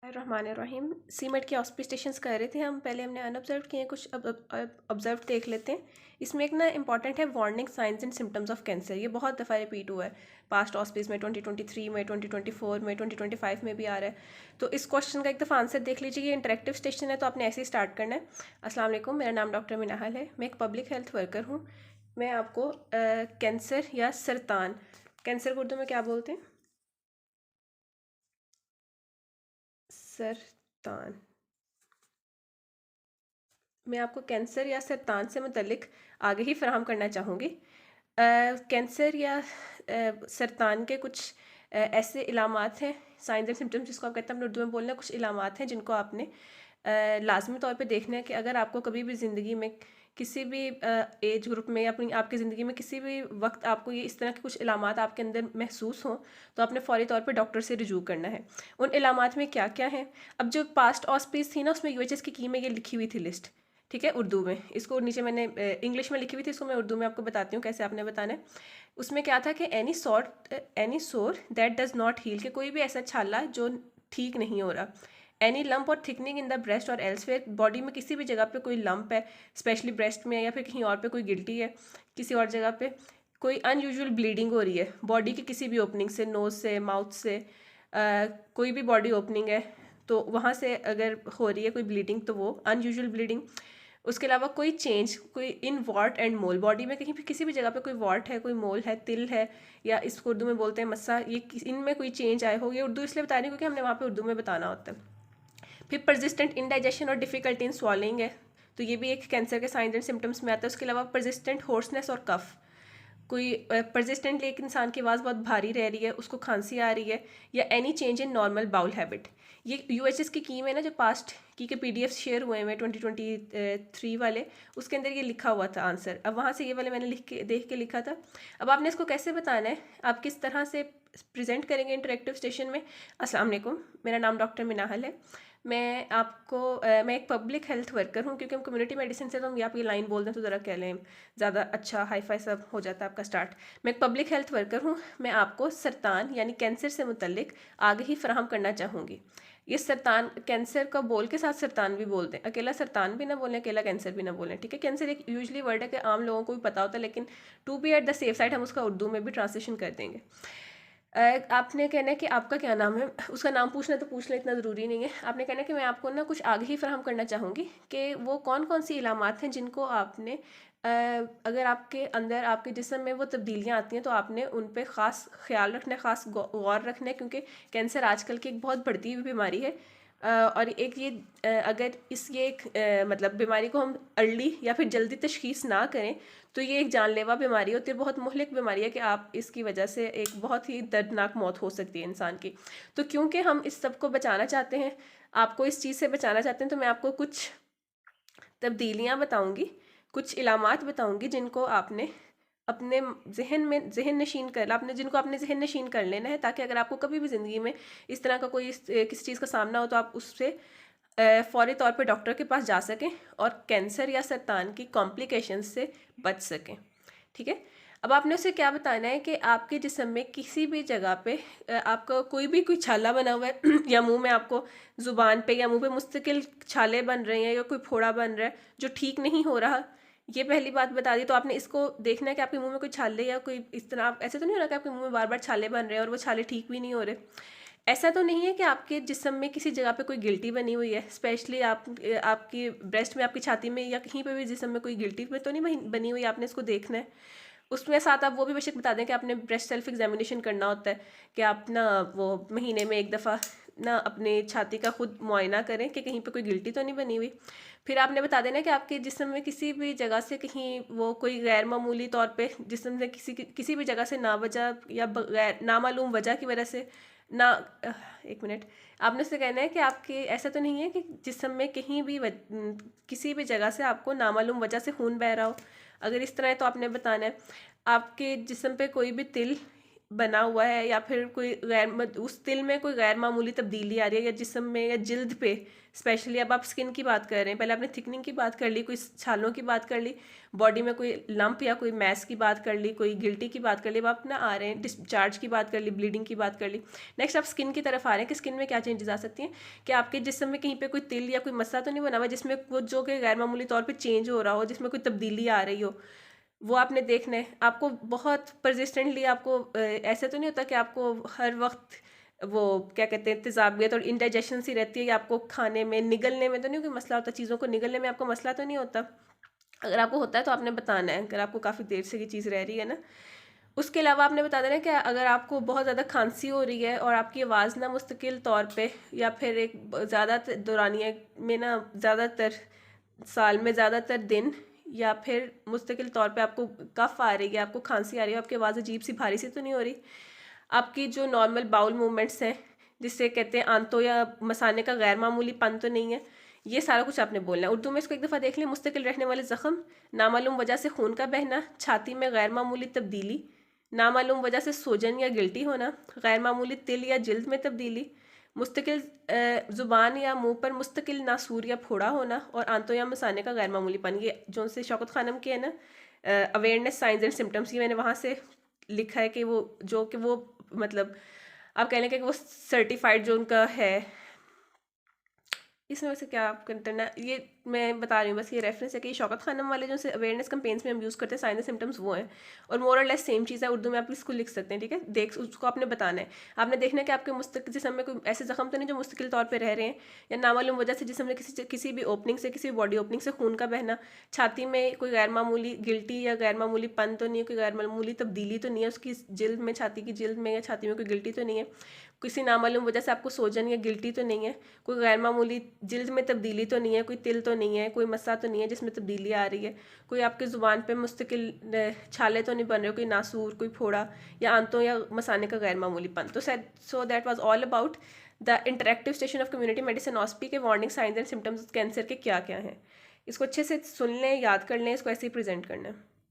रहमानिर्रहीम। Cement के ऑस्पिस्टेशंस कर रहे थे हम। पहले हमने अनऑब्जर्व किए, कुछ अब ऑब्जर्व देख लेते हैं। इसमें एक ना इंपॉर्टेंट है warning signs and symptoms of cancer. ये बहुत दफ़ा रिपीट हुआ है पास्ट ऑस्पिस में, 2023 में, 2024 में, 2025 में भी आ रहा है। तो इस क्वेश्चन का एक दफ़ा आंसर देख लीजिए। ये इंटरेक्टिव स्टेशन है तो आपने ऐसे ही स्टार्ट करना है। अस्सलाम वालेकुम, मेरा नाम डॉक्टर मिनाहल है। मैं एक पब्लिक हेल्थ वर्कर हूँ। मैं आपको कैंसर या सरतान, कैंसर को उर्दू में क्या बोलते हैं? सरतान। मैं आपको कैंसर या सरतान से मुतलिक आगे ही फराहम करना चाहूँगी। कैंसर या सरतान के कुछ ऐसे इलामात हैं, साइंस एंड सिम्टम्स जिसको आप कहते हैं, अपने उर्दू में बोलना, कुछ इलामात हैं जिनको आपने लाजमी तौर पे देखना है कि अगर आपको कभी भी ज़िंदगी में किसी भी एज ग्रुप में या अपनी आपकी ज़िंदगी में किसी भी वक्त आपको ये इस तरह के कुछ इलामात आपके अंदर महसूस हों तो आपने फ़ौरी तौर पे डॉक्टर से रिजू करना है। उन इलामात में क्या क्या हैं? अब जो पास्ट ऑस्पीज थी ना, उसमें यूएचएस की में ये लिखी हुई थी लिस्ट, ठीक है, उर्दू में। इसको नीचे मैंने इंग्लिश में लिखी हुई थी, इसको मैं उर्दू में आपको बताती हूँ कैसे आपने बताना है। उसमें क्या था कि एनी सोर दैट डज नॉट हील, कि कोई भी ऐसा छाला जो ठीक नहीं हो रहा। एनी लंप और थिकनिंग इन द ब्रेस्ट और एल्सवेयर, बॉडी में किसी भी जगह पे कोई लंप है, स्पेशली ब्रेस्ट में या फिर कहीं और पे कोई गिल्टी है, किसी और जगह पे कोई अनयूजुअल ब्लीडिंग हो रही है बॉडी की किसी भी ओपनिंग से, नोज से, माउथ से, कोई भी बॉडी ओपनिंग है तो वहाँ से अगर हो रही है कोई ब्लीडिंग तो वो अनयूजुअल ब्लीडिंग। उसके अलावा कोई चेंज, कोई in what and mole, body में कहीं भी किसी भी जगह पे कोई वॉट है, कोई मोल है, तिल है, या इसको उर्दू में बोलते हैं मस्सा, ये इनमें कोई चेंज आए हो। ये उर्दू इसलिए बता रही हूँ क्योंकि हमने वहाँ पे उर्दू में बताना होता है। फिर परसिस्टेंट इनडाइजेशन और डिफिकल्टी इन स्वॉलिंग है, तो ये भी एक कैंसर के साइंस एंड सिम्टम्स में आता है। उसके अलावा परसिस्टेंट होर्सनेस और कफ, कोई परसिस्टेंटली एक इंसान की आवाज़ बहुत भारी रह रही है, उसको खांसी आ रही है, या any change in normal bowel habit. ये यूएचएस की में ना, जो पास्ट की के पीडीएफ शेयर हुए हैं 2023 वाले, उसके अंदर ये लिखा हुआ था आंसर। अब वहाँ से ये वाले मैंने लिख के देख के लिखा था। अब आपने इसको कैसे बताना है, आप किस तरह से प्रेजेंट करेंगे इंटरेक्टिव स्टेशन में। अस्सलाम वालेकुम, मेरा नाम डॉक्टर मिनाहल है। मैं एक पब्लिक हेल्थ वर्कर हूँ, क्योंकि हम कम्युनिटी मेडिसिन से, तो हम आप ये लाइन बोल दें तो ज़रा कह लें, ज़्यादा अच्छा हाई फाई सब हो जाता है आपका स्टार्ट। मैं एक पब्लिक हेल्थ वर्कर हूँ। मैं आपको सरतान यानी कैंसर से मुतल्लिक आगे ही फराहम करना चाहूँगी। ये सरतान, कैंसर का बोल के साथ सरतान भी बोलते हैं, अकेला सरतान भी ना बोलें, अकेला कैंसर भी ना बोलें, ठीक है। कैंसर एक यूजली वर्ड है कि आम लोगों को भी पता होता है, लेकिन to be at the safe side हम उसका उर्दू में भी ट्रांसलेशन कर देंगे। आपने कहना है कि आपका क्या नाम है, उसका नाम पूछना तो पूछ लें, इतना ज़रूरी नहीं है। आपने कहना है कि मैं आपको ना कुछ आगे ही फराहम करना चाहूँगी कि वो कौन कौन सी इलामात हैं जिनको आपने अगर आपके अंदर, आपके जिस्म में वो तब्दीलियाँ आती हैं तो आपने उन पे ख़ास ख्याल रखना है, ख़ास गौर रखना है, क्योंकि कैंसर आजकल की एक बहुत बढ़ती हुई बीमारी है। और एक ये अगर ये एक मतलब बीमारी को हम अर्ली या फिर जल्दी तशखीस ना करें तो ये एक जानलेवा बीमारी होती है, बहुत मुहलिक बीमारी है कि आप इसकी वजह से एक बहुत ही दर्दनाक मौत हो सकती है इंसान की। तो क्योंकि हम इस सब को बचाना चाहते हैं, आपको इस चीज़ से बचाना चाहते हैं, तो मैं आपको कुछ तब्दीलियाँ बताऊँगी, कुछ इलामात बताऊँगी जिनको आपने अपने जहन नशीन कर, आपने जिनको आपने जहन नशीन कर लेना है, ताकि अगर आपको कभी भी ज़िंदगी में इस तरह का कोई किसी चीज़ का सामना हो तो आप उससे फ़ौरी तौर पे डॉक्टर के पास जा सकें और कैंसर या सरतान की कॉम्प्लिकेशंस से बच सकें, ठीक है। अब आपने उसे क्या बताना है कि आपके जिस्म में किसी भी जगह पे आपका कोई छाला बना हुआ है या मुंह में आपको ज़ुबान पे या मुंह पे मुस्तकिल छाले बन रहे हैं या कोई फोड़ा बन रहा है जो ठीक नहीं हो रहा। ये पहली बात बता दी। तो आपने इसको देखना है कि आपके मुंह में कोई छाले या कोई इस तरह, ऐसे तो नहीं हो रहा कि आपके मुंह में बार बार छाले बन रहे हैं और वो छाले ठीक भी नहीं हो रहे। ऐसा तो नहीं है कि आपके जिस्म में किसी जगह पे कोई गिल्टी बनी हुई है, स्पेशली आपकी ब्रेस्ट में, आपकी छाती में, या कहीं पे भी जिस्म में कोई गिल्टी में तो नहीं बनी हुई, आपने इसको देखना है। उसमें साथ आप वो भी बेशक बता दें कि आपने ब्रेस्ट सेल्फ एग्जामिनेशन करना होता है, कि आप ना वो महीने में एक दफ़ा ना अपनी छाती का खुद मुआयना करें कि कहीं पे कोई गिल्टी तो नहीं बनी हुई। फिर आपने बता देना कि आपके जिस्म में किसी भी जगह से कहीं वो कोई गैर मामूली तौर पे जिस्म में किसी भी जगह से नावजह या गैर नामालूम वजह की वजह से ना एक मिनट, आपने उससे कहना है कि आपके ऐसा तो नहीं है कि जिस्म में कहीं भी किसी भी जगह से आपको नामालूम वजह से खून बह रहा हो। अगर इस तरह है तो आपने बताना है। आपके जिस्म पे कोई भी तिल बना हुआ है, या फिर कोई उस तिल में कोई गैर मामूली तब्दीली आ रही है, या जिस्म में या जिल्द पे स्पेशली। अब आप स्किन की बात कर रहे हैं, पहले आपने थिकनिंग की बात कर ली, कोई छालों की बात कर ली, बॉडी में कोई लंप या कोई मैस की बात कर ली, कोई गिल्टी की बात कर ली, अब आप ना आ रहे हैं डिस्चार्ज की बात कर ली, ब्लीडिंग की बात कर ली। नेक्स्ट आप स्किन की तरफ आ रहे हैं कि स्किन में क्या चेंजेस आ सकती हैं, कि आपके जिस्म में कहीं पे कोई तिल या कोई मस्सा तो नहीं बना हुआ जिसमें वो जो कि गैर मामूली तौर पर चेंज हो रहा हो, जिसमें कोई तब्दीली आ रही हो, वो आपने देखना है। आपको बहुत परसिस्टेंटली आपको ऐसे तो नहीं होता कि आपको हर वक्त वो क्या कहते हैं तेज़ाबियत और इंडाइजेशन सी रहती है, या आपको खाने में निगलने में तो नहीं कोई मसला होता, चीज़ों को निगलने में आपको मसला तो नहीं होता। अगर आपको होता है तो आपने बताना है, अगर आपको काफ़ी देर से ये चीज़ रह रही है ना। उसके अलावा आपने बता देना कि अगर आपको बहुत ज़्यादा खांसी हो रही है और आपकी आवाज़ ना मुस्तकिल तौर पे, या फिर एक ज़्यादा दौरानिया में ना ज़्यादातर साल में ज़्यादातर दिन, या फिर मुस्तकिल तौर पे आपको कफ आ रही है, आपको खांसी आ रही है, आपकी आवाज़ अजीब सी भारी सी तो नहीं हो रही, आपकी जो नॉर्मल बाउल मूवमेंट्स हैं जिससे कहते हैं आंतों या मसाने का गैर मामूली पन तो नहीं है, ये सारा कुछ आपने बोलना है। उर्दू में इसको एक दफ़ा देख लें। मुस्तकिल रहने वाले ज़ख़म, नामालूम वजह से खून का बहना, छाती में गैर मामूली तब्दीली, नामालूम वजह से सोजन या गिल्टी होना, गैर मामूली तिल या जिल्द में तब्दीली, मुस्तकिल ज़ुबान या मुंह पर मुस्तकिल नासूर या फोड़ा होना, और आंतों या मसाने का गैर मामूलीपन। ये जो से शौकत खानम के है ना अवेयरनेस साइंस एंड सिम्टम्स, ये मैंने वहाँ से लिखा है कि वो जो कि वो मतलब आप कह लें कि वो सर्टिफाइड जो उनका है। इसमें वैसे क्या आप करना, ये मैं बता रही हूँ बस, ये रेफरेंस है कि शौकत खानम वाले जो से अवेयरनेस कैंपेन्स में हम यूज़ करते हैं साइन एंड सिम्टम्स वो हैं, और मोर और लेस सेम चीज़ है। उर्दू में आप इसको लिख सकते हैं, ठीक है। देख उसको आपने बताना है, आपने देखना है कि आपके मुस्तकिल जिस्म में कोई ऐसे जख्म तो नहीं जो मुस्तकिल तौर पर रह रहे हैं, या नामालूम वजह से जिस्म में किसी भी ओपनिंग से, किसी बॉडी ओपनिंग से खून का बहना, छाती में कोई गैर मामूली गिल्टी या गैर मामूली पन तो नहीं है, कोई गैर मामूली तब्दीली तो नहीं है उसकी जिल्द में, छाती की जिल्द में या छाती में कोई गिल्टी तो नहीं है, किसी नामालूम वजह से आपको सोजन या गिल्टी तो नहीं है, कोई गैर मामूली जिल्द में तब्दीली तो नहीं है, कोई तिल तो नहीं है, कोई मस्सा तो नहीं है जिसमें तब्दीली आ रही है, कोई आपके ज़ुबान पे मुस्तकिल छाले तो नहीं बन रहे, कोई नासूर, कोई फोड़ा, या आंतों या मसाने का गैर मामूलीपन। तो so that was all about the interactive station of community medicine ऑस्पी के warning signs and symptoms cancer के क्या क्या हैं। इसको अच्छे से सुन लें, याद कर लें, इसको ऐसे ही प्रेजेंट करना है।